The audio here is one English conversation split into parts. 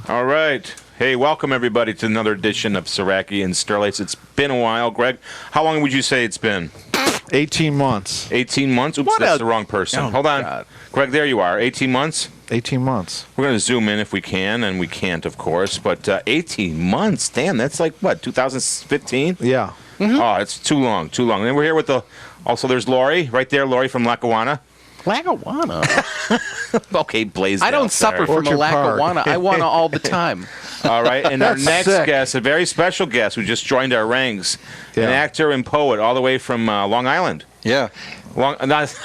All right. Hey, welcome everybody to another edition of Saracki-Sterlace. It's been a while. Greg, how long would you say it's been? 18 months. 18 months? Oops, that's the wrong person. Oh, hold on. God. Greg, there you are. 18 months? 18 months. We're going to zoom in if we can, and we can't, of course. But 18 months? Damn, that's like, what, 2015? Yeah. Mm-hmm. Oh, it's too long, too long. And then we're here with the... Also, there's Lori, right there, Lori from Lackawanna. Lackawanna? Okay, Blaisdell. I don't suffer from a Orchard Lackawanna. Park. I wanna all the time. All right, and our next sick. guest, a very special guest who just joined our ranks, an actor and poet all the way from Long Island. Yeah. It's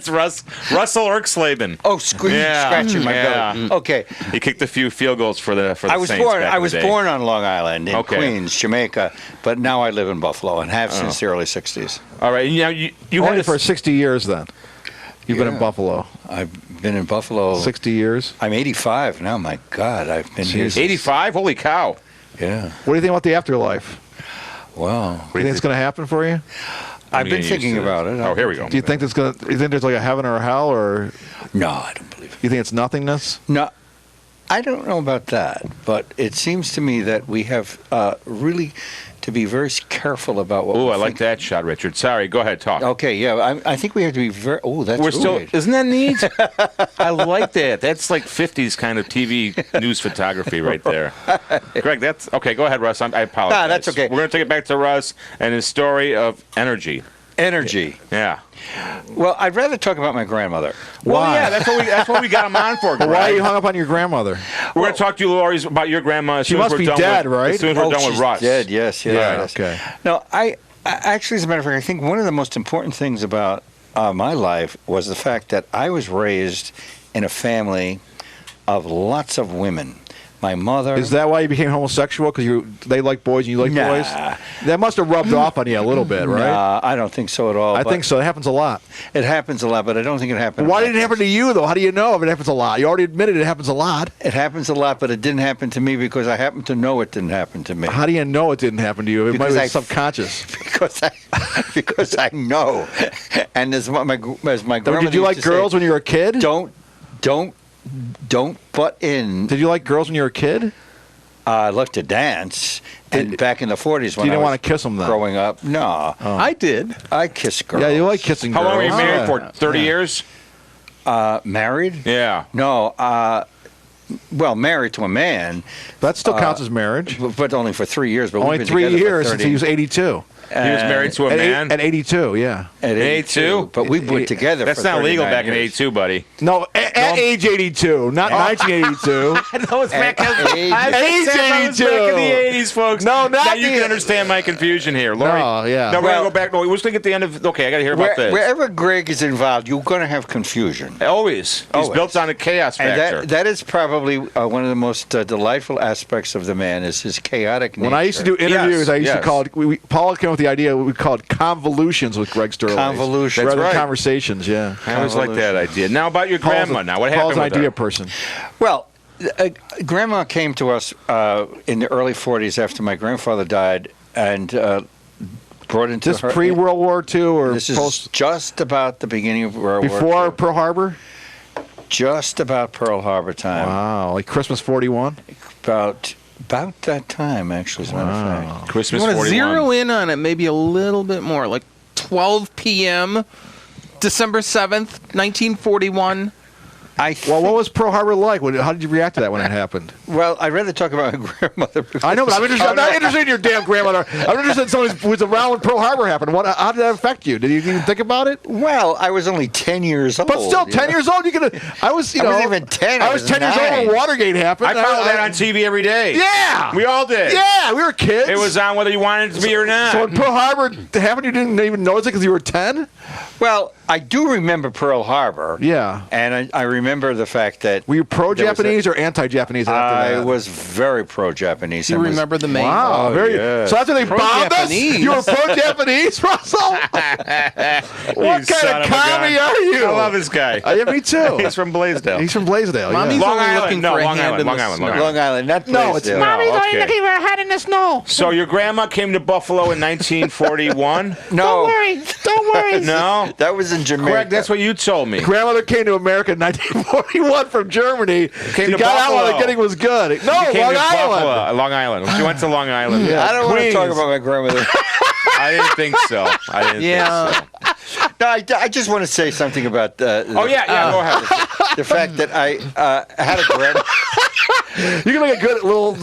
Russell Erksleben. Oh, scratching my belly. Okay. He kicked a few field goals for the I was Saints born. back I in was the day. born on Long Island in Queens, Jamaica, but now I live in Buffalo and have since the early '60s. All right, you know, you Only had for 60 years then. You've been in Buffalo. I've been in Buffalo 60 years. I'm 85 now. My God, I've been here. 85. Holy cow! Yeah. What do you think about the afterlife? Wow. Do you think it's going to happen for you? I've been thinking about it. Oh, here we go. Do you think it's going to? You think there's like a heaven or a hell, or No, I don't believe it. you think it's nothingness? No, I don't know about that, but it seems to me that we have really to be very careful about what. Oh, we I like think. that shot, Richard. Sorry, go ahead, talk. Okay, yeah, I think we have to be very. Oh, that's We're still. right. Isn't that neat? I like that. That's like 50s kind of TV news photography right there. Greg, that's okay. Go ahead, Russ. I apologize. Nah, that's okay. We're going to take it back to Russ and his story of energy. Energy. Yeah. Well, I'd rather talk about my grandmother. Well, Why? yeah, that's what we got him on for. But why are Greg. you hung up on your grandmother? We're going to talk to you, Lori, about your grandma. As She soon as must we're be done dead, with, right? As soon as we're done with she's Russ. dead. Yes. Okay. No, I actually, as a matter of fact, I think one of the most important things about my life was the fact that I was raised in a family of lots of women. My mother. Is that why you became homosexual? Because they like boys and you like boys? That must have rubbed off on you a little bit, right? Nah, I don't think so at all. I but think so. It happens a lot. It happens a lot, but I don't think it happened. Why did it happen to you, though? How do you know if it happens a lot? You already admitted it happens a lot. It happens a lot, but it didn't happen to me because I happen to know it didn't happen to me. How do you know it didn't happen to you? It Because might I- be subconscious. because I know. And as my grandmother Did you like used to say, girls when you were a kid? Don't butt in. Did you like girls when you were a kid? I loved to dance, and back in the 40s when you I didn't was want to kiss them then? growing up, no, I did. I kissed girls. Yeah, you like kissing How girls. long were you married Yeah. for? 30 years? Married? Yeah. No, well, married to a man, That still counts as marriage. but only for 3 years. But Only we've been 3 together for years since 30 he was 82. He was married to a man? At 82, yeah. At 82? But we were together That's for not legal 39 back in years. 82, buddy. No, at age 82, not 1982. No, it's back in- Back Age in 82. the 80s, folks. No, not now you the- can understand my confusion here. Lori. No, yeah. No, we're Well- going to go back. No, we're just going to get the end of... Okay, I got to hear about this. Wherever Greg is involved, you're going to have confusion. Always. He's Always. built on a chaos And factor. that is probably one of the most delightful aspects of the man is his chaotic nature. When I used to do interviews, Yes, I used to yes. call it. Paul came up with the idea. We called convolutions with Greg Sterlace. Convolutions. rather That's than right. conversations. Yeah. I always like that idea. Now about your Paul's grandma. Now, what Paul's happened an with idea her? person. Well, Grandma came to us in the early 40s after my grandfather died and brought into Just her... pre-World War II or This is post? just about the beginning of World War Before II. Pearl Harbor? Just about Pearl Harbor time. Wow, like Christmas 41? About that time, actually, as a matter of fact. Christmas You want to 41. zero in on it maybe a little bit more, like 12 p.m., December 7th, 1941. Well, what was Pearl Harbor like? How did you react to that when it happened? Well, I'd rather talk about my grandmother. Because I know, but I'm not interested in your damn grandmother. I'm interested in someone who was around when Pearl Harbor happened. How did that affect you? Did you even think about it? Well, I was only 10 years old. But still, 10 years old, I was, I wasn't even 10. I was 10 years old when 9. Watergate happened. I follow that on TV every day. Yeah. We all did. Yeah, we were kids. It was on whether you wanted it to be or not. So when Pearl Harbor happened, you didn't even notice it because you were 10? Well, I do remember Pearl Harbor. Yeah. And I remember the fact that... Were you pro-Japanese or anti-Japanese after I that? was very pro-Japanese. You remember the main... Wow, Oh, very. yes. So after they bombed us, Pro-Japanese. you were pro-Japanese, Russell? What You kind son of of a commie gun. are you? I love this guy. Yeah, me too. He's from Blaisdell. He's from Blaisdell. Mommy's Yeah. Long only Island. looking No, for a Long hand Island, in the Long Island, snow. Long Island. Long Island, not No, it's Blaisdell. not. Okay. for a head in the snow. So your grandma came to Buffalo in 1941? No, Don't worry. No? that was in Jamaica. Greg, that's what you told me. Grandmother came to America in 19... before he won from Germany. Came He to got out while the Buffalo. getting was good. No, Came Long to Island. Buffalo, Long Island. She went to Long Island. Yeah. I don't want to Queens. talk about my grandmother. I didn't think so. I didn't think so. No, I just want to say something about. Oh yeah, go ahead. The fact that I had a grandmother. You can make a good little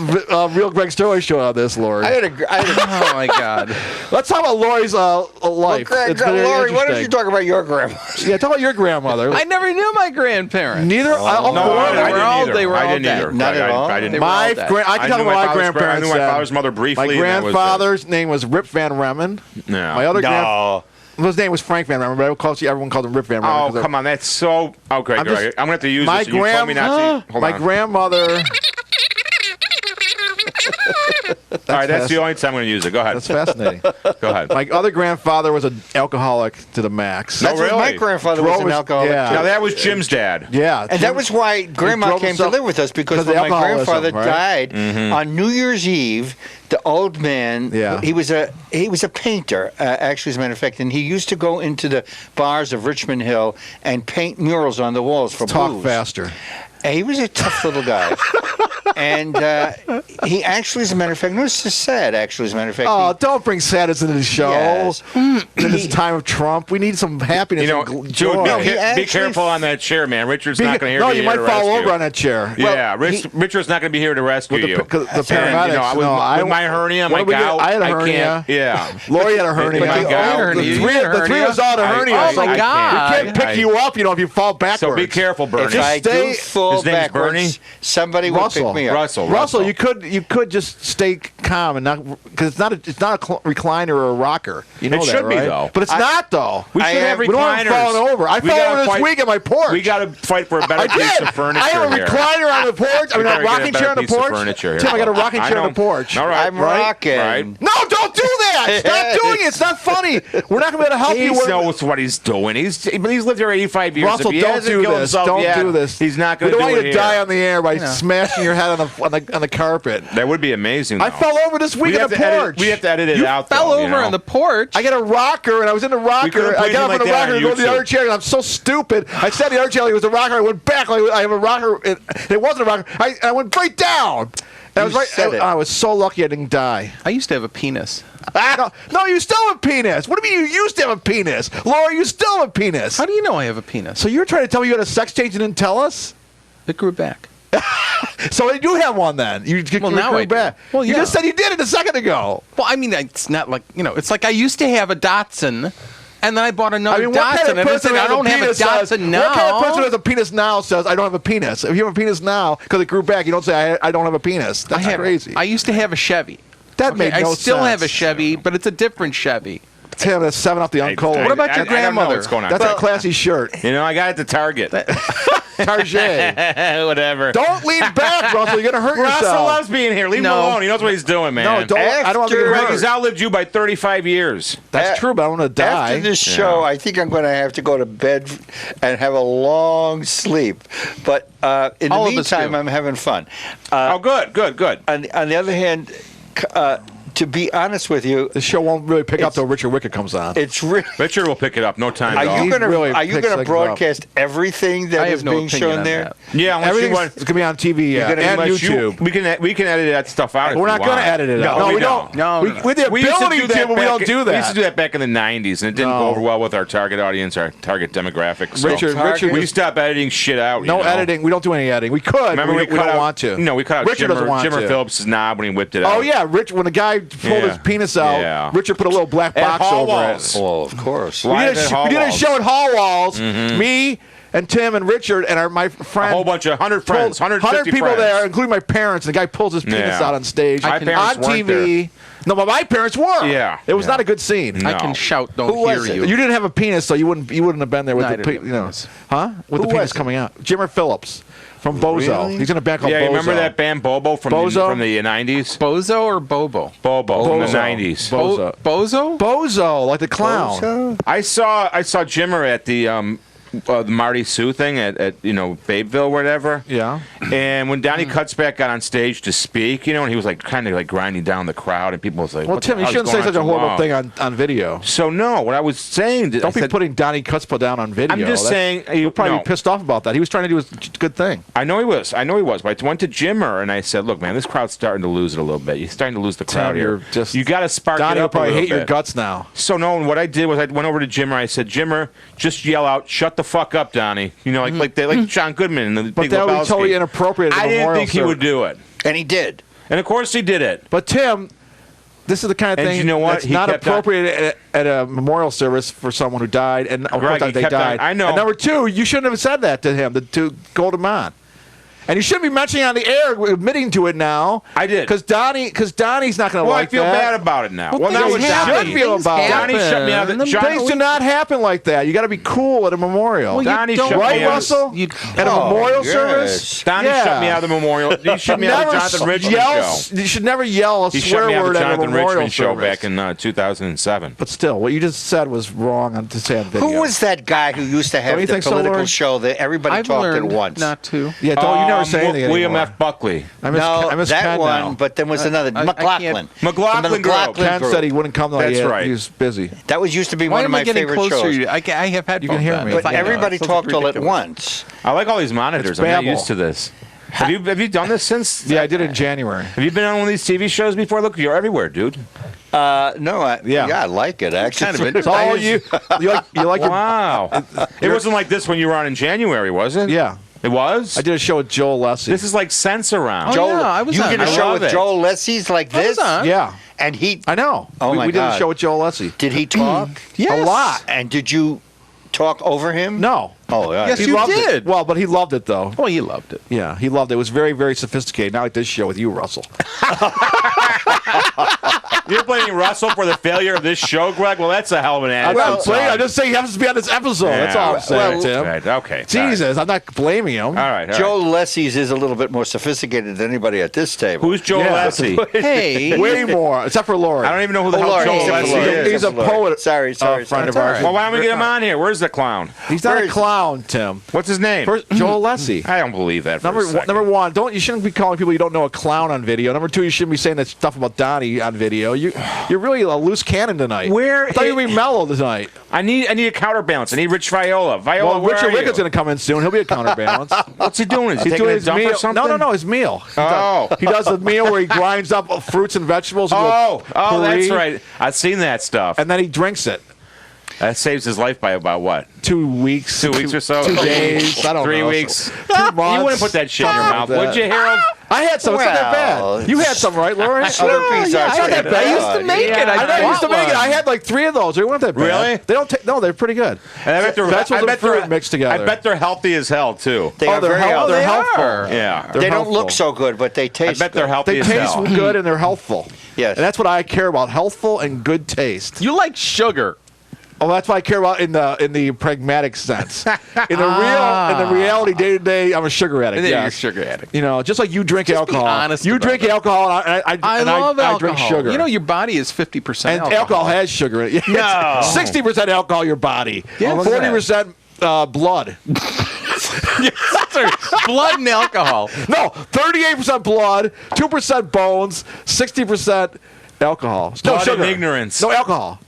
real Greg Sterlace show out of this, Lori. I had a Oh my God. Let's talk about Lori's life. Greg, It's very Lori, why don't you interesting. talk about your grandma? Yeah, talk about your grandmother. I never knew my grandparents. Neither. No, I They were all didn't dead. either. Not at all? I didn't. They were all My dead. I can tell you what my grandparents I knew my said. father's mother briefly. My and that was grandfather's name was Rip Van Remmen. No. My other No. his name was Frank Van Remmen, but everyone called him Rip Van Remmen. Oh, come on. That's so. Okay, I'm Greg. just- I'm going to have to use My this. You told me not to. Hold my on. grandmother. All right, that's the only time I'm going to use it. Go ahead. That's fascinating. Go ahead. My other grandfather was an alcoholic to the max. No, That's what my really? grandfather was an Drove- alcoholic. yeah. too. Now, that was Jim's dad. Yeah, And that was why Grandma drove came to himself- live with us because because when of my alcoholism, grandfather right? died on New Year's Eve, the old man, Yeah. he was a painter, actually, as a matter of fact, and he used to go into the bars of Richmond Hill and paint murals on the walls for talk booze. faster. And he was a tough little guy. And he actually, as a matter of fact, no, it's just sad, actually, as a matter of fact. Oh, don't bring sadness into the show. Yes. In this time of Trump, we need some happiness. You know, and Jude, joy. be actually- careful on that chair, man. Richard's not going to hear no, be you here might to fall rescue. over on that chair. Yeah, Richard's not going to be here to rescue With you. the paramedics. And, you know, with my hernia, my What did we get? gout, I had a I hernia. can't. Yeah. Lori had a hernia. My gout. The three of us all had a hernia. Oh, my so God. We can't pick you up, if you fall backwards. So be careful, Bernie. if I stay- do fall His name's backwards, Bernie? somebody will Russell. pick me up. Russell. You could just stay calm and not, because it's not a recliner or a rocker. You know It that, should be, right? though. But it's not though. We should have We don't want recliners. him falling over. I We fell gotta over this fight- week at my porch. We got to fight for a better I piece did. of furniture I have a here. recliner on the porch. I mean, We a gotta get rocking a chair on the better piece of porch. furniture here. Tim, I got a rocking chair on the porch. All right. I'm Right? rocking. Right. No, don't do that. Stop doing it. It's not funny. We're not going to be able to help He you. knows what he's doing. He's lived here 85 years. Russell, If he don't hasn't do killed this. himself Don't yet, do this. He's not We going to don't do want it you to here. die on the air by smashing your head on the carpet. That would be amazing. I though. fell over this week We on have the to edit- porch. We have to edit it You out. fell though, over you know? on the porch. I got a rocker, and I was in the rocker. could've put I got it up like in the that rocker on to go to the YouTube. other chair, and I'm so stupid. I said the other chair, it was a rocker. I went back. Like, I have a rocker. It wasn't a rocker. I went right down. And I was You right. said it. I was so lucky I didn't die. I used to have a penis. No, you still have a penis. What do you mean you used to have a penis? Laura, you still have a penis. How do you know I have a penis? So you're trying to tell me you had a sex change and didn't tell us? It grew back. So you do have one then. You now grew I do. back. Well, You yeah. just said you did it a second ago. Well, I mean, it's not like, it's like I used to have a Datsun, and then I bought another I mean, what Datsun, kind of and I person said, I has a don't have a penis says, Datsun now. What kind of person who has a penis now says, I don't have a penis? If you have a penis now, because it grew back, you don't say, I don't have a penis. That's crazy. I used to have a Chevy. That made no I still have a sense. Chevy, but it's a different Chevy. Tim, that's 7 off the uncold. What about your I don't know grandmother? what's going on. That's a classy shirt. You know, I got it at the Target. Target. Whatever. Don't lean back, Russell. You're going to hurt Russell yourself. loves being here. Leave him No. alone. He knows what he's doing, man. No, don't. I don't want to get Greg, hurt. he's outlived you by 35 years. That's true, but I want to die. After this show, I think I'm going to have to go to bed and have a long sleep. But in All the of us meantime, do. I'm having fun. Oh, good. On the other hand, to be honest with you, The show won't really pick up till Richard Wicka comes on. it's really. Richard will pick it up. No time Are at all. you going really to picks things up. broadcast everything I that have is no being opinion shown on there? that. Yeah, unless you Everything's want. it's going to be on TV You're gonna- and Unless YouTube. we can edit that stuff out. if We're you not going to want. edit it out. No, No, we we don't. don't. No, no. With the We used to ability do to, that but we don't back- do that. We used to do that back in the 90s, and it didn't No. go over well with our target audience, our target demographic. So Richard, we stopped editing shit out. no you know? editing. We don't do any editing. We could. Remember, but we don't cut out, want to. No, we cut out Richard doesn't want Jimmer to. Phillips' knob when he whipped it out. Oh yeah, Rich. When the guy pulled his penis out, Yeah. Richard put a little black At box Hall over Walls. it. Well, of course. We Live did, at Hall we did a Walls. show at Hall Walls. Me and Tim and Richard and my friend. A whole bunch of 100 friends, 150 people friends. there, including my parents. And the guy pulls his penis Yeah. out on stage My parents on weren't TV. No, but my parents were. Yeah, it was yeah. not a good scene. No. I can shout, don't Who hear was it? you. You didn't have a penis, so you wouldn't have been there with No, I the didn't have a penis. huh? With Who the penis was it? coming out. Jimmer Phillips from Bozo. Really? He's in a band called Yeah, Bozo. you remember that band Bobo from Bozo? the 90s? Bozo or Bobo? Bobo from the Bozo. 90s. Bozo. Bozo? Bozo, like the clown. So, I saw Jimmer at the the Marty Sue thing at Babeville or whatever. Yeah. And when Donnie Cutsback got on stage to speak, and he was like kind of like grinding down the crowd, and people was like, Well, what Tim, the you hell's shouldn't say going such a on horrible tomorrow? thing on video. So no, what I was saying, Don't be putting Donnie Cutspa down on video. I'm just saying, He'll probably no. be pissed off about that. He was trying to do a good thing. I know he was. But I went to Jimmer and I said, "Look, man, this crowd's starting to lose it a little bit. You're starting to lose the crowd Tim, here. You got to spark Donnie it will up probably a little hate your bit." guts now. So no, and what I did was I went over to Jimmer. I said, "Jimmer, just yell out, shut the fuck up, Donnie." Like John Goodman and the But Big that would be Lebowski. totally inappropriate. At I didn't think he would do it, And he did. and of course he did it. But Tim, this is the kind of And thing you know what? that's He not kept on- appropriate at a memorial service for someone who died, and of Greg, course he they kept on- died. I know. And number two, you shouldn't have said that to him to goad him on. And you shouldn't be mentioning on the air, admitting to it now. I did. Because Donnie's not going to Well, like I feel that. bad about it now. Well, now things it's happen. Donnie. Should feel about it. Donnie shut me out of the Things do not happen like that. You got to be cool at a memorial. Well, you Donnie don't- shut me Right, out. Russell? At a Oh, memorial yes. service? Donnie Yeah. shut me out of the memorial. He shut me out of the Jonathan Richmond show. You should never yell a He swear shut me out of word the at a Jonathan memorial Richmond show service. back in 2007. But still, what you just said was wrong to say on video. Who was that guy who used to have Don't you the think so, political Lauren? show that everybody I've talked at learned once? not to. Yeah, you never say anything William anymore. F. Buckley. I miss that Ken one, now. but then was another I McLaughlin. can't- McLaughlin Group. Ken Group. said he wouldn't come tonight. That's right. He was busy. That was used to be Why one of am my I getting favorite closer? shows. I have headphones hear on, me. if But I- everybody it's talked all at ridiculous. once. I like all these monitors. It's I'm not babble. used to this. Have you done this since? Yeah, I did it in January. Have you been on one of these TV shows before? Look, you're everywhere, dude. No, Yeah. I like it actually. Kind of It's all you. You like your, Wow. It wasn't like this when you were on in January, was it? Yeah. It was? I did a show with Joel Leslie. This is like sense around. Oh, yeah, I was you on. did a I show love with it. Joel Leslie's like I was this, on. Yeah, and he I know. Oh, my we did a God. show with Joel Leslie. did he talk Yes. A lot. and did you talk over him? No. Oh, yeah. Yes, He you loved did. it. Well, but he loved it though. Well, he loved it. Yeah, he loved it. It was very, very sophisticated. Not like this show with you, Russell. You're blaming Russell for the failure of this show, Greg? Well, that's a hell of an I'm attitude. not blaming. I'm just saying he happens to be on this episode. That's all I'm saying, well, Tim. Right, okay. Jesus, I'm not blaming him. All right. All right. Joel Leslie's is a little bit more sophisticated than anybody at this table. Who's Joel Yeah. Leslie? Hey. Way more, except for Lauren. I don't even know who the hell Lord, Joel he's a Leslie Lord. is. He's a Lord. poet. Sorry, friend of That's ours. all Well, why don't we get him on here? Where's the clown? He's not Where a is- clown, Tim. What's his name? First, Joel Leslie. I don't believe that. For a second. Number one, you shouldn't be calling people you don't know a clown on video. Number two, you shouldn't be saying that stuff about Donnie on video. You're really a loose cannon tonight. Where I thought is- you'd be mellow tonight. I need a counterbalance. I need Rich Viola. Viola, Well, where Richard are you? Wicka's going to come in soon. He'll be a counterbalance. What's he doing? Is he He's taking doing a his dump meal. or something? No, his meal. Oh. He does the meal where he grinds up fruits and vegetables. into a That's puree, right. I've seen that stuff. And then he drinks it. That saves his life by about what? 2 weeks. 2 weeks or so? 2 days. I don't 3 know. weeks. 2 months. You wouldn't put that shit in your mouth, something like would you, that. Harold? I had some. It's not that Well, bad. You had some, right, Lauren? Slurpees yeah, are it's not that pretty bad. I used to make it. I used to make it. I had like 3 of those. They weren't that bad. Really? They don't. No, they're pretty good. And I bet they're, Vegetables and fruit mixed together. I bet they're healthy as hell, too. They are they're very healthy. healthy. They're they healthful. are. Yeah. They're They don't healthful. look so good, but they I taste bet they're good. healthy They as taste hell. good and they're healthful. Yes. And that's what I care about: healthful and good taste. You like sugar. Oh, that's what I care about in the pragmatic sense. In the reality, day to day, I'm a sugar addict. You're a Yes. sugar addict. You know, just like you drink Just be alcohol. honest You about drink it. alcohol, and I love I alcohol. drink sugar. You know, your body is 50% alcohol has sugar in it. No. 60% alcohol in your body. Yeah, look at 40% blood. blood and alcohol. No, 38% blood, 2% bones, 60% alcohol. No Blood sugar. and ignorance. No alcohol.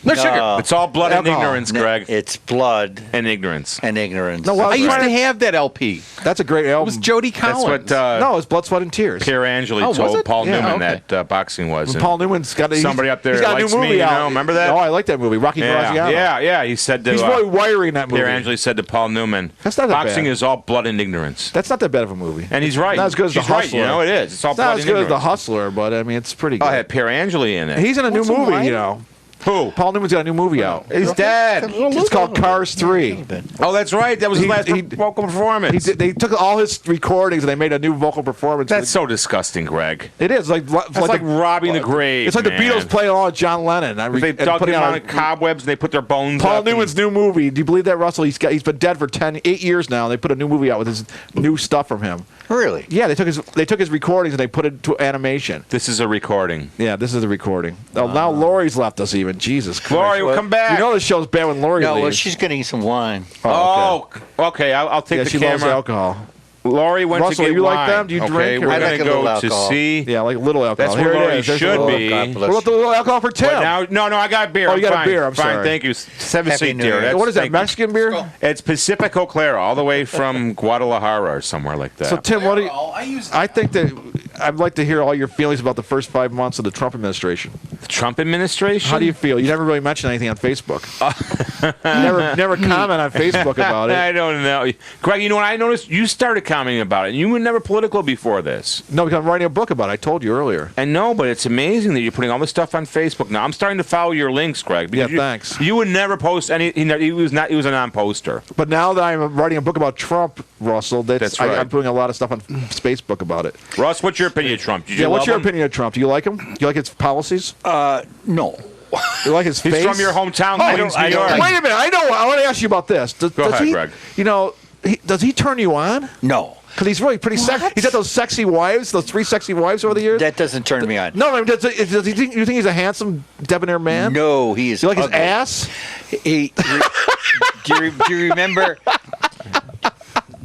No sugar. It's all blood and Alcohol. ignorance, Greg. It's blood And ignorance. and ignorance. No, well, I used right. to have that LP. That's a great It album. was Jody That's Collins. what No, it's Blood, Sweat, and Tears. Pierre Angeli Oh, was told it? Paul Yeah, Newman okay. that boxing was. And Paul Newman's got Somebody up there he's got a likes new me, movie you out. know, remember that? Oh, I like that movie. Rocky Graziano. yeah. He said to He's really wiring that movie. Pierre Angeli said to Paul Newman, That's not that boxing bad. is all blood and ignorance. That's not that bad of a movie. And he's right. Not as good as She's The right, Hustler. you know, it is. It's all It's blood not and as good as ignorance. The Hustler, but I mean, it's pretty good. Oh, it had Pierre Angeli in it. He's in a new What's he movie, writing? you know. Who? Paul Newman's got a new movie out. He's dead. It's called Cars 3. Oh, that's right. That was his He- last he- vocal performance. They took all his recordings and they made a new vocal performance. That's so disgusting, Greg. It is like That's like robbing the grave. It's like the man. Beatles playing along with John Lennon. They dug him out of cobwebs and they put their bones Paul up Newman's new movie. Do you believe that, Russell? He's been dead for 8 years now. They put a new movie out with his new stuff from him. Really? Yeah, they took his recordings and they put it to animation. This is a recording. Yeah, this is the recording. Oh, now Lori's left us even. even. Jesus Christ. Lori, we'll come back. You know the show's bad when Lori No, leaves. well, she's getting some wine. Oh, okay. I'll take yeah, the she camera. loves alcohol. Lori went Russell, to get you wine. like them? Do you okay, drink? we're I going like to a little go to alcohol. see. Yeah, like little alcohol. That's where Here it Lori is. There's should a little- be. God bless What about the little alcohol for Tim? But now, no, I got beer. Oh, I'm you got a fine. beer. I'm fine, sorry. thank you. Have a Happy seat, New dear. Year. That's- What is that, thank you. Mexican beer? It's Pacifico Claro, all the way from Guadalajara or somewhere like that. So, Tim, what do you... I I think that I'd like to hear all your feelings about the first 5 months of the Trump administration. The Trump administration? How do you feel? You never really mentioned anything on Facebook. never comment on Facebook about it. I don't know. Greg, you know what I noticed? You started commenting about it. You were never political before this. No, because I'm writing a book about it. I told you earlier. And no, but it's amazing that you're putting all this stuff on Facebook. Now I'm starting to follow your links, Greg. Yeah, because thanks. You would never post any. He was a non-poster. But now that I'm writing a book about Trump, Russell, That's right. I'm putting a lot of stuff on Facebook about it. Russ, what's your opinion of Trump? Did you Yeah, what's love your him? opinion of Trump? Do you like him? Do you like his policies? No. You like his He's face? from your hometown, Queens, New I York. don't Wait a minute. I know. I want to ask you about this. Does ahead, he, Greg. You know, does he turn you on? No. Because he's really pretty sexy. He's got those sexy wives, those 3 sexy wives over the years. That doesn't turn me on. No, I mean, does he think? You think he's a handsome, debonair man? No, he is You like his ugly. ass? Do you remember?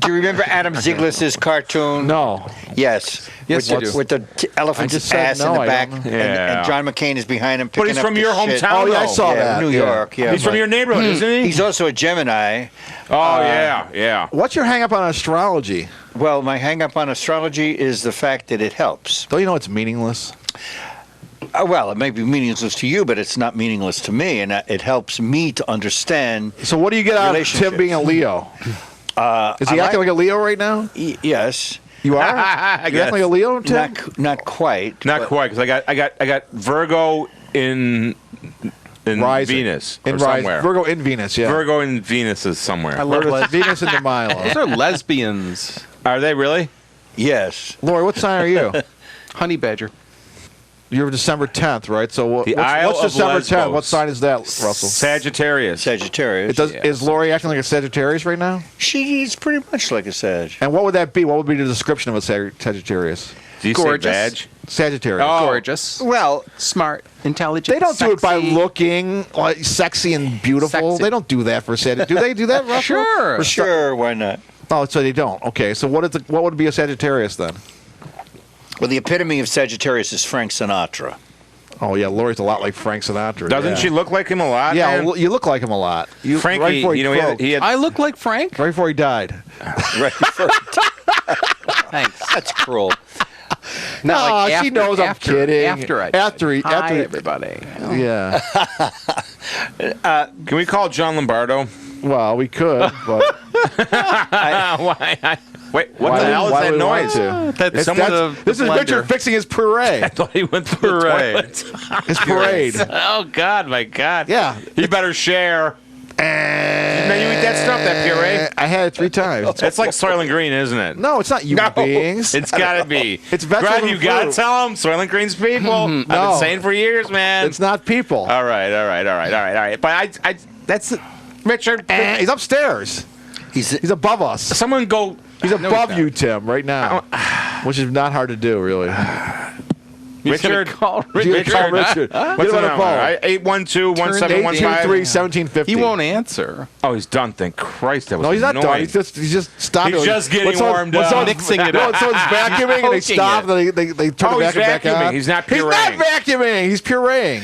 Do you remember Adam Ziglis's cartoon? No. Yes. Yes, with, you do. With the elephant's I just said ass no, in the I back, don't know. and, Yeah. and John McCain is behind him. But Picking he's up from the your shit. hometown, Oh, yeah, I though. saw Yeah, that. New Yeah. York. Yeah, He's from but your neighborhood, isn't he? He's also a Gemini. Oh, yeah. What's your hang up on astrology? Well, my hang up on astrology is the fact that it helps. Don't you know it's meaningless? Well, it may be meaningless to you, but it's not meaningless to me, and it helps me to understand. So what do you get out of Tim Relationships. being a Leo? Is he acting like a Leo right now? Yes, You are? I You guess. acting like a Leo, Tim? not quite. Not but- quite, because I got Virgo in Rising. Venus In or Rise. somewhere. Virgo in Venus, yeah. Virgo in Venus is somewhere. I love Virgo, Venus into Those Milo. are lesbians. Are they really? Yes. Lori, what sign are you? Honey badger. You're December 10th, right? So The Isle what's of December Lesbos. 10th? What sign is that, Russell? Sagittarius. Sagittarius. Is Lori acting like a Sagittarius right now? She's pretty much like a Sag. And what would that be? What would be the description of a Sagittarius? Do you Gorgeous. say badge? Sagittarius. Oh. Gorgeous. Well, Smart. Intelligent. They don't do it by sexy. looking like sexy and beautiful. Sexy. They don't do that for Sagittarius. Do they do that, Russell? Sure. sure, why not? Oh, so they don't. Okay, so what would be a Sagittarius then? Well, the epitome of Sagittarius is Frank Sinatra. Oh yeah, Lori's a lot like Frank Sinatra. Doesn't yeah. she look like him a lot? Yeah, man? well, you look like him a lot. You, Frankie, right before he you know, croaked. he had I look like Frank. right before he died. Right first. Thanks. That's cruel. Not No, like she after- knows I'm after- kidding. After I After Hi, everybody. Yeah. Can we call John Lombardo? Well, we could, but Why? Wait, what why the hell is why that would we want noise? to? That's This is Richard fixing his parade. I thought he went through the Parade. toilet. His parade. Oh God, my God. Yeah. He better share. Now you eat that stuff, that puree. I had it 3 times. It's like Soylent Green, isn't it? No, it's not human beings. It's gotta be. It's vegetables Greg, you and gotta fruit. tell them Soylent Green's people. I've No. been saying for years, man. It's not people. All right. But I that's Richard. He's upstairs. He's above us. Someone go. He's above you, Tim, right now. Which is not hard to do, really. Richard. Call You Richard. call Richard. What's Get him the on the number? phone. 812-1715. 823-1750. He won't answer. Oh, he's done. Thank Christ, that was No, he's not annoying. done. He's just stopping. He's just getting When someone- warmed when up. someone's- Mixing it no, up. when someone's vacuuming and they Poking stop it. and they turn Oh, the he's vacuum back vacuuming. on. He's not He's not pureeing. vacuuming. He's pureeing.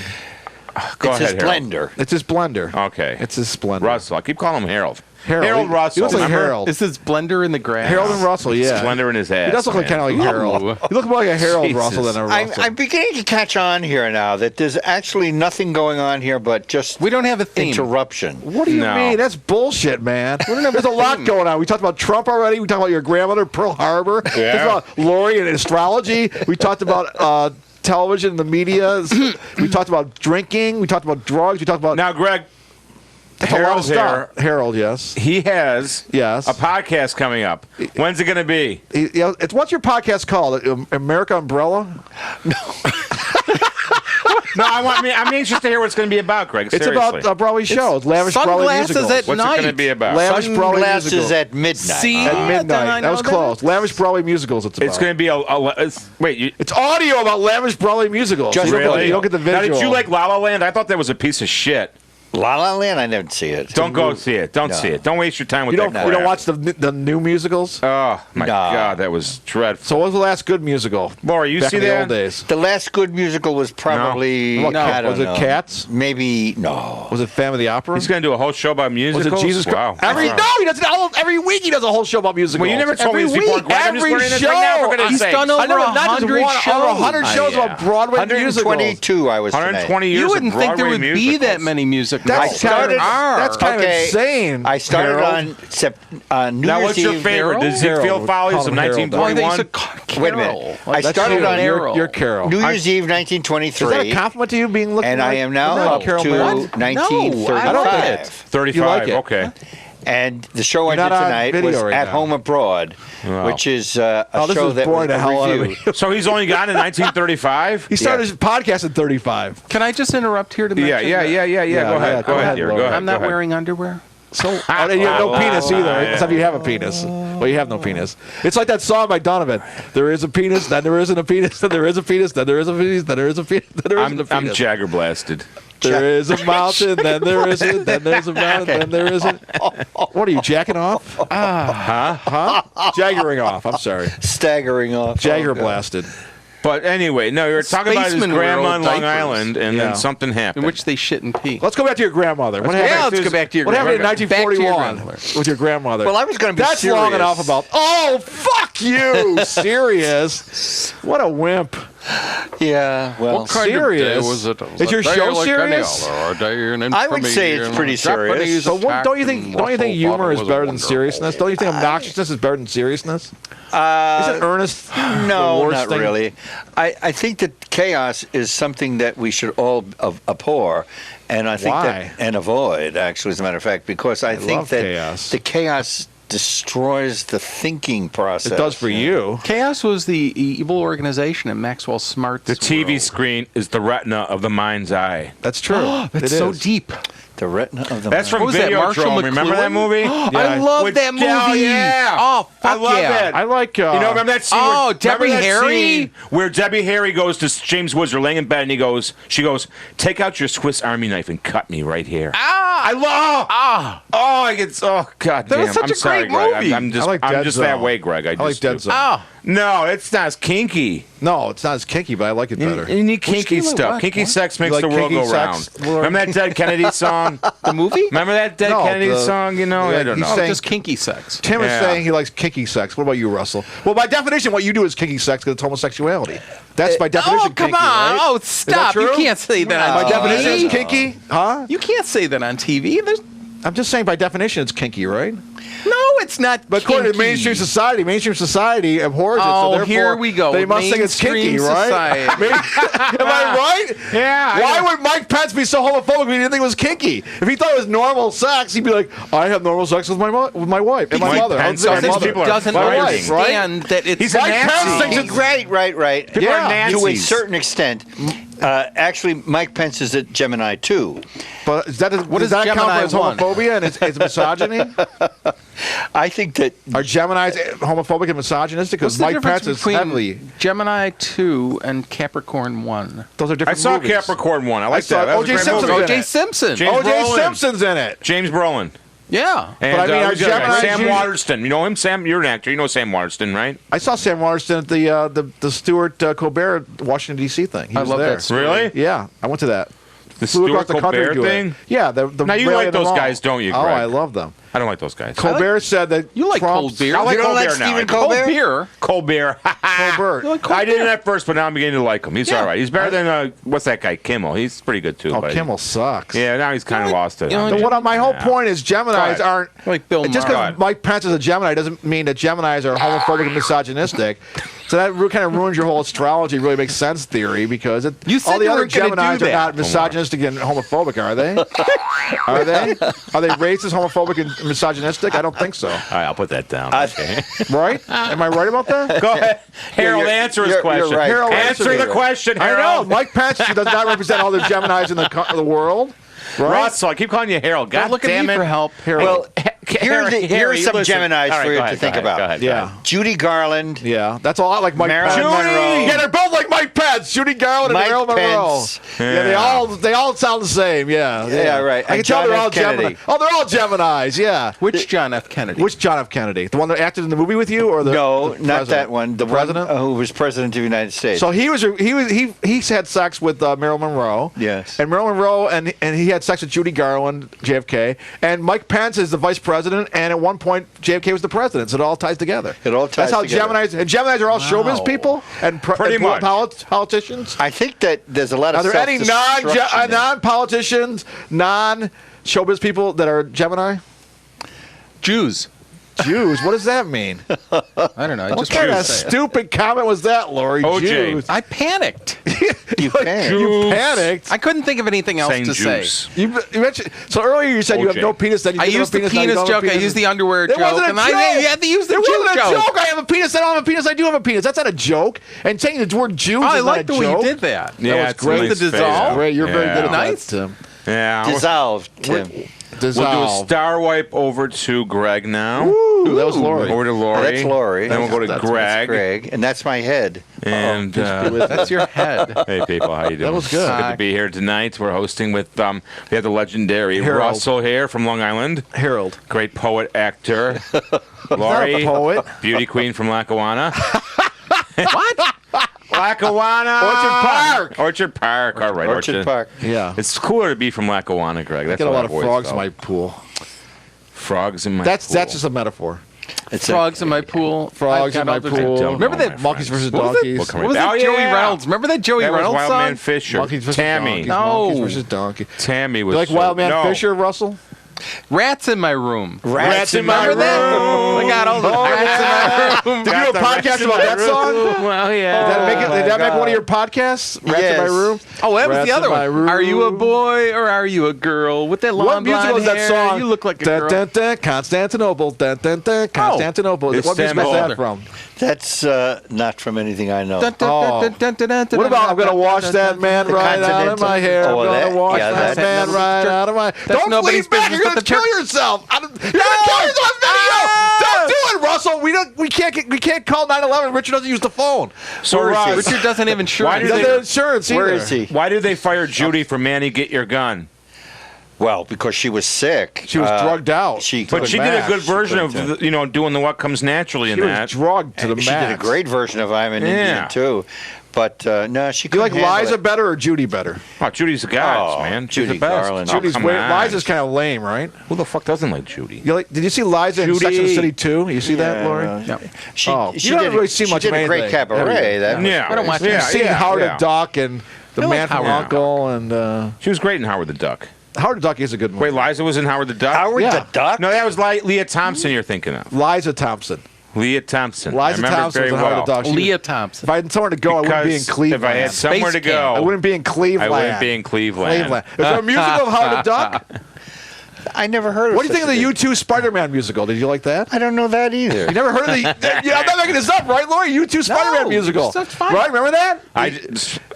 Go it's ahead, his Harold. blender. It's his blender. Okay. It's his blender. Russell. I keep calling him Harold. Harold. He Russell. looks like remember? Harold. Is this blender in the grass? Harold and Russell, yeah. Splendor in his ass. He does look like man. kind of like Harold. He looks more like a Harold Jesus. Russell than a Russell. I'm beginning to catch on here now that there's actually nothing going on here but just We don't have a theme. interruption. What do you No. mean? That's bullshit, man. There's a lot going on. We talked about Trump already. We talked about your grandmother, Pearl Harbor. We Yeah. talked about Lori and astrology. We talked about television, the media. We talked about drinking. We talked about drugs. We talked about Now, Greg, that's a lot of Harold's stuff. here. Harold, yes. He has Yes. a podcast coming up. When's it going to be? What's your podcast called? America Umbrella? No, I'm anxious to hear what it's going to be about, Greg. It's Seriously. about a Broadway show. It's lavish Broadway Sunglasses musicals. at What's it going to be about? Lavish Broadway Sunglasses musicals. at midnight. See? At Then midnight. I That was know close. Lavish Broadway musicals. It's about. It's going to be wait. It's audio about lavish Broadway musicals. Just you don't, Really? you don't get the Now, visual. did you like La La Land? I thought that was a piece of shit. La La Land, I didn't see it. Don't go see it. Don't No. see it. Don't waste your time with You don't. that You don't crap. watch the new musicals. Oh my No. God, that was dreadful. So what was the last good musical? Laura, you Back see in the that? old days. The last good musical was probably What, I don't was it know. Cats? Maybe no. Was it Phantom of the Opera? He's going to do a whole show about Was musicals. it Jesus Wow. Christ? He does it every week. He does a whole show about musicals. Well, you never told me Every this before, week. Greg. I'm just Every learning this show. right now. We're gonna He's say. done I over know, not just 100 one, shows. over 100 shows Yeah. about Broadway musicals. 122 I was 120 today. years You of wouldn't think there Broadway would be musicals. that many musicals. That's kind of insane. I started Harold. on New Now, Year's what's your Eve. favorite? The Harold. Ziegfeld Follies Call of him Harold. Oh, I think 1941? it's a Wait a minute. Carol. I That's started you. on You're Carol. New Year's Eve, Is 1923. that a compliment to you being looked and like? I am now Isn't that up Carol to Mann? No, I don't get 1935. 35. You like it? Okay. And the show I You're did not on tonight video was right At now. Home Abroad, which is a this show is that boring was the hell out a of review. me. So he's only gotten in 1935? He started Yeah. his podcast in 35. Can I just interrupt here to mention Yeah. that Go ahead. Go ahead, dear. Go Laura. ahead. I'm not go ahead. wearing underwear? So you have no penis either, except you have a penis. Well, you have no penis. It's like that song by Donovan. There is a penis, then there isn't a penis, then there is a penis, then there is a penis, then there is a penis, then there isn't a I'm penis. Jagger blasted. There is a mountain, then there isn't, then there's a mountain, then there isn't. What are you, jacking off? Huh? Jaggering off. I'm sorry. Staggering off. Jagger Oh, God. blasted. But anyway, no, you're talking about his Spacemen grandma wear in old Long diapers. Island, and Yeah. then something happened. In which they shit and pee. Let's go back to your grandmother. What Yeah, happened? let's go back to your What happened in grandmother. Back to your 1941 grandmother. with your grandmother? Well, I was going to be That's serious. long enough about. Oh, fuck you! Serious? What a wimp. Yeah, well, serious? Is your show serious? I would say it's pretty serious. So don't you think humor is better than seriousness? Don't you think obnoxiousness is better than seriousness? Isn't earnest the No, worst not thing? really. I think that chaos is something that we should all abhor, and I think Why? that and avoid. Actually, as a matter of fact, because I think love that chaos. the chaos destroys the thinking process. It does for you. Chaos was the evil organization in Maxwell Smart's The TV world. screen is the retina of the mind's eye. That's true. That's It so is. deep. The retina of the That's mind. from was that, Marshall Videodrome. Remember that McLuhan? movie? I love With- that movie. Oh, yeah. Oh, fuck I love yeah. it. I like. You know, remember that scene? Oh, where, Debbie remember that Harry? scene where Debbie Harry goes to James Woods, they're laying in bed, and she goes, take out your Swiss Army knife and cut me right here. I love. I get. Oh God That damn! was such I'm a sorry, great Greg. movie. I'm just. I like I'm Dead just Zone. that way, Greg. I I like just Dead do. Zone. Oh, No, it's not as kinky. No, it's not as kinky, but I like it better. You need Which kinky do you like? stuff. What? Kinky What? sex makes like the world kinky go round. sex? Lord. Remember that Dead Kennedy song? the movie? Remember that Dead No, Kennedy the- song? You know, I don't he's know. saying- Just kinky sex. Tim is Yeah. saying he likes kinky sex. What about you, Russell? Well, by definition, what you do is kinky sex because it's homosexuality. That's by definition Oh, come kinky, on. right? Oh, Is that stop. You true? can't say that on By definition, TV. it's kinky? Huh? You can't say that on TV. I'm just saying by definition, it's kinky, right? No, it's not But according to kinky. mainstream society abhors it. So Oh, therefore, here we go. They must think it's kinky, Mainstream right? society. Maybe, am I right? Yeah. Why would Mike Pence be so homophobic if he didn't think it was kinky? If he thought it was normal sex, he'd be like, I have normal sex with my wife and my Mike mother. Pence My and these mother. people are doesn't My wife, understand that it's He's a Mike Pence Nazi. thinks it's Right. People Yeah. are To a Nazis. certain extent. Actually, Mike Pence is at Gemini too. But does that is account Gemini for his one? homophobia and his misogyny? I think that Are Geminis homophobic and misogynistic? What's Because the Mike difference Pence is between heavily. Gemini 2 and Capricorn 1? Those are I different saw movies. Capricorn 1. I like saw that. That was a O.J. great Simpson's movie. in O.J. it. Simpson. James O.J. Brolin. Simpson's in it. James Brolin. Yeah. And But I mean, who's the other guy? Gemini's Sam usually- Waterston. You know him? Sam, you're an actor. You know Sam Waterston, right? I saw Sam Waterston at the Stuart Colbert Washington D.C. thing. He I was love there. that story. Really? Yeah, I went to that. The Flew across Stuart the country Colbert to it. thing? Yeah, the Now, you rally like in the those mall. guys, don't you, Oh, Greg? I love them. I don't like those guys. Colbert said that You like Trump's- cold beer. I like You don't like Colbert now. Stephen I do. Colbert? beer. Colbert. Colbert. You like cold I didn't beer. at first, but now I'm beginning to like him. He's Yeah. all right. He's better than, what's that guy, Kimmel. He's pretty good, too. Oh, but- Kimmel sucks. Yeah, now he's kind of lost it. you know, My whole point is Go Geminis ahead. aren't Like Bill just Maher. because Mike Pence is a Gemini doesn't mean that Geminis are homophobic and misogynistic. So that kind of ruins your whole astrology, really makes sense theory, because You said all the you other weren't gonna do Geminis are that. not misogynistic and homophobic, are they? Are they? Are they racist, homophobic, and misogynistic? I don't think so. All right, I'll put that down. Okay. Right? Am I right about that? Go ahead. Harold, you're- answer his you're question. right. Harold, Answer the question, I know. Harold. Mike Pence does not represent all the Geminis in the world. Right? Russell, I keep calling you Harold. God Don't look at damn me it. for help. Harold. Well, here's some listen. Geminis All right, for you go to ahead, think go ahead, about. Go ahead, go Yeah. ahead. Judy Garland. Yeah, that's a lot like Mike Marilyn Pence. Monroe. Yeah, they're both like Mike Pence, Judy Garland Mike and Marilyn Monroe. Pence. Yeah, they all sound the same. Yeah, Yeah, right. I can And tell John they're F. all Kennedy. Gemini. Oh, they're all Geminis. Yeah. Which John F. Kennedy? Which John F. Kennedy? The one that acted in the movie with you, or the No, the not president? that one. The president. one who was president of the United States. So he had sex with Marilyn Monroe. Yes. And Marilyn Monroe and he had sex with Judy Garland, JFK, and Mike Pence is the vice president. And at one point, JFK was the president. So it all ties together. It all ties That's how together. Gemini's are all showbiz people and Pretty much. politicians. I think that there's a lot of Are there any self-destruction there. non-politicians, non-showbiz people that are Gemini? Jews. Jews. What does that mean? I don't know. I What just kind wanted of to say it. stupid comment was that, Lori? OJ. Jews. I panicked. You panicked. You panicked. I couldn't think of anything else Saying to juice. say. You mentioned, so earlier you said you have OJ. no penis. Then you I didn't used have the a penis. now you penis don't have a joke. I penis. used the underwear It joke. wasn't a and joke. I had to use the It Jew wasn't a joke. joke. I have a penis. I don't have a penis. I do have a penis. That's not a joke. And saying the word Jews Oh, I is like the not a way joke. you did that. Yeah, was it's great. a nice The fade dissolve? out. Ray, you're very good at Nice. that, Tim. Yeah. Dissolved, Tim. We'll do a Dissolve. star wipe over to Greg now. Ooh, that was Lori. Over to Lori. That's Lori. Then we'll go to That's Greg. Greg, and that's my head. And That's your head. hey, people, how you doing? was good. Good to be here tonight. We're hosting with we have the legendary Harold. Russell here from Long Island. Harold. Great poet, actor. Not Lori, a poet. beauty queen from Lackawanna. What? Lackawanna. Orchard Park. Orchard Park. All right, Orchard Park. Yeah. It's cooler to be from Lackawanna, Greg. That's Get a what lot I've of always frogs in felt. my pool. Frogs in my That's pool. just a metaphor. It's Frogs in my pool. Frogs I've in got my other pool. things. Don't Remember know, that my Monkeys friends. versus What was it? donkeys. We'll come What was right that back. Joey Oh, yeah. Reynolds? Remember that Joey That was Reynolds song? Wildman Fisher. Monkeys versus Tammy. donkeys. No. Monkeys versus donkey. Tammy was You like so- Wild Man no. Fisher, Russell? Rats in my room. Rats in my Remember that? room. I got all the rats in my room. Did you do a podcast about that song? Well, yeah. Did that make one of your podcasts? Rats in my Yes. room? Oh, that was Rats the other in my one. room. Are you a boy or are you a girl? With that long What musical blonde is that hair, song? You look like a Dun, girl. dun, dun, Constantinople. Dun, dun, dun, Constantinople. It's What music Sam is that Elder. from? That's not from anything I know. Dun, dun, Oh. dun, dun, dun, dun, dun, What about dun, I'm gonna dun, wash dun, that dun, man dun, right out of my hair. I'm Oh, gonna that- wash yeah, that that's- man right out of my. Don't nobody's lean back. business You're gonna but the kill church. yourself. You're gonna kill yourself on video. Don't do it, Russell. We can't call 911. Richard doesn't use the phone. So, Where is he? Russ, Richard doesn't have Why insurance. He do doesn't they- have insurance either. Where is he? why did they fire Judy for Manny Get Your Gun? Well, because she was sick. She was drugged out. She But she did a max. good version She of couldn't, doing the what comes naturally in She was that. drugged to the she max. did a great version of I'm an Yeah. Indian too. But no, she Do you like couldn't handle Liza it. better or Judy better? Oh, Judy's the gods, Oh, man. She's Judy the best. Garland. Oh, Judy's come way, on. Liza's kind of lame, right? Who the fuck doesn't like Judy? Did you see Liza in Sex and the Judy. City 2? You see that, Lori? She, Oh, she you don't did, really see she much did of a great anything, have cabaret. you? That was Yeah. I don't watch yeah, You've seen yeah, Howard yeah. the Duck and The I like Man from Howard. Uncle and She was great in Howard the Duck. Howard the Duck is a good movie. Wait, Liza was in Howard the Duck? Howard Yeah. the Duck. No, that was Leah Thompson you're thinking of. Liza Thompson. Leah Thompson. I Liza remember Thompson very was in well. Howard the Duck. She Leah was- Thompson. If I had somewhere to go, I wouldn't be in Because Cleveland. if I had somewhere to Space Camp. go, I wouldn't be in Cleveland. I wouldn't be in Cleveland. Cleveland. Is there a musical of Howard the Duck? I never heard of What do you think of such the a thing. U2 Spider-Man musical? Did you like that? I don't know that either. You never heard of the? I'm not making this up, right, Lori? U2 Spider-Man musical, that's fine. right? Remember that?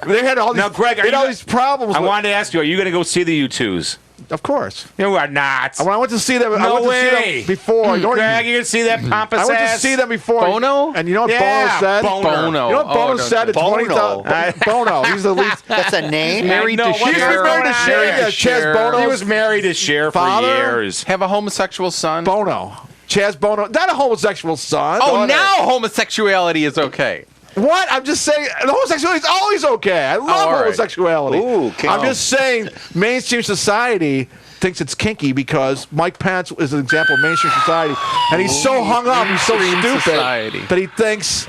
They had all these. Now, Greg, are they had you- all these problems. I with- wanted to ask you, are you going to go see the U2s? Of course. You are not. When I went to see them, I No went to see way. them before. You know what- Greg, you're going to see that pompous I went to ass? see them before. Bono? And you know what Yeah, Bono said? Boner. Bono. You know what Bono Oh, said? It's Bono. 20,000. Bono. He's the lead. That's a name. Married I know to what He's you're been Cher. married to Cher. Married Yeah, to Chaz Cher. Bono. He was married to Cher for Father? years. Have a homosexual son. Bono. Chaz Bono. Not a homosexual son. Oh, Daughter. now homosexuality is okay. What? I'm just saying, homosexuality is always okay. I love all right. homosexuality. Ooh, kinky. I'm just saying, mainstream society thinks it's kinky because Mike Pence is an example of mainstream society, and he's so hung up, he's so Mainstream stupid society. that he thinks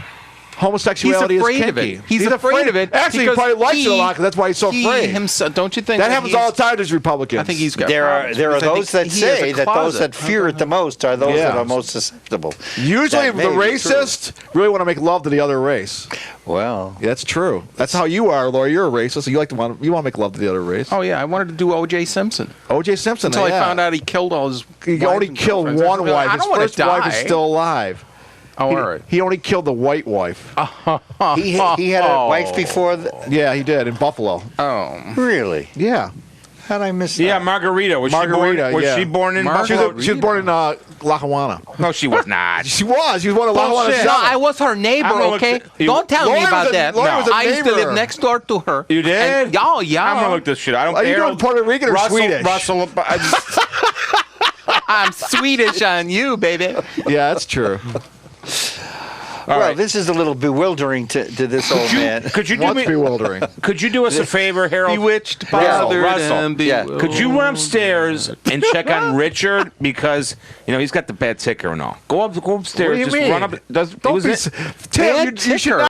Homosexuality He's afraid is of kinky. it. He's afraid of it. Actually, he because probably likes it a lot because that's why he's so afraid. Himself, don't you think that happens all the time to Republicans. I think he's got There are problems, there are because I those think that he has say a that those closet. that fear it the most are those Yeah. that are most susceptible. Usually, That the may be racist really want to make love to the other race. Well, Yeah, that's true. That's how you are, Laura. You're a racist. So you want to make love to the other race. Oh yeah, I wanted to do O.J. Simpson O.J. Simpson. until yeah. I found out he killed all his. He wives only and killed girlfriends. one wife. I His don't want first to die. wife is still alive. Oh, all right. He only killed the white wife. he had a wife before. Yeah, he did in Buffalo. Oh, Really? Yeah. How'd I miss that? Yeah, Margarita. Was Margarita, she born in Margarita. Buffalo? She was born in Lackawanna. No, she was not. She was. She was born in Lackawanna. Bullshit. no, South. I was her neighbor. I'm gonna look Okay, you- don't tell me Laura about was a- that. Laura was a I used to neighbor. live next door to her. You did? And, oh yeah. I'm gonna look this shit. I don't Are you care. doing Puerto Rican or Russell, Swedish? Russell. I'm Swedish on you, baby. Yeah, that's true. Well, right. this is a little bewildering to this old man. Could you do What's me? bewildering? Could you do us a favor, Harold? Bewitched, Russell, bothered, Russell. and Yeah. bewildered. Could you run upstairs and check on Richard because he's got the bad ticker and all. Go upstairs. What do you just mean? run up. He Don't was be. in- Tim, Bad you should ticker. not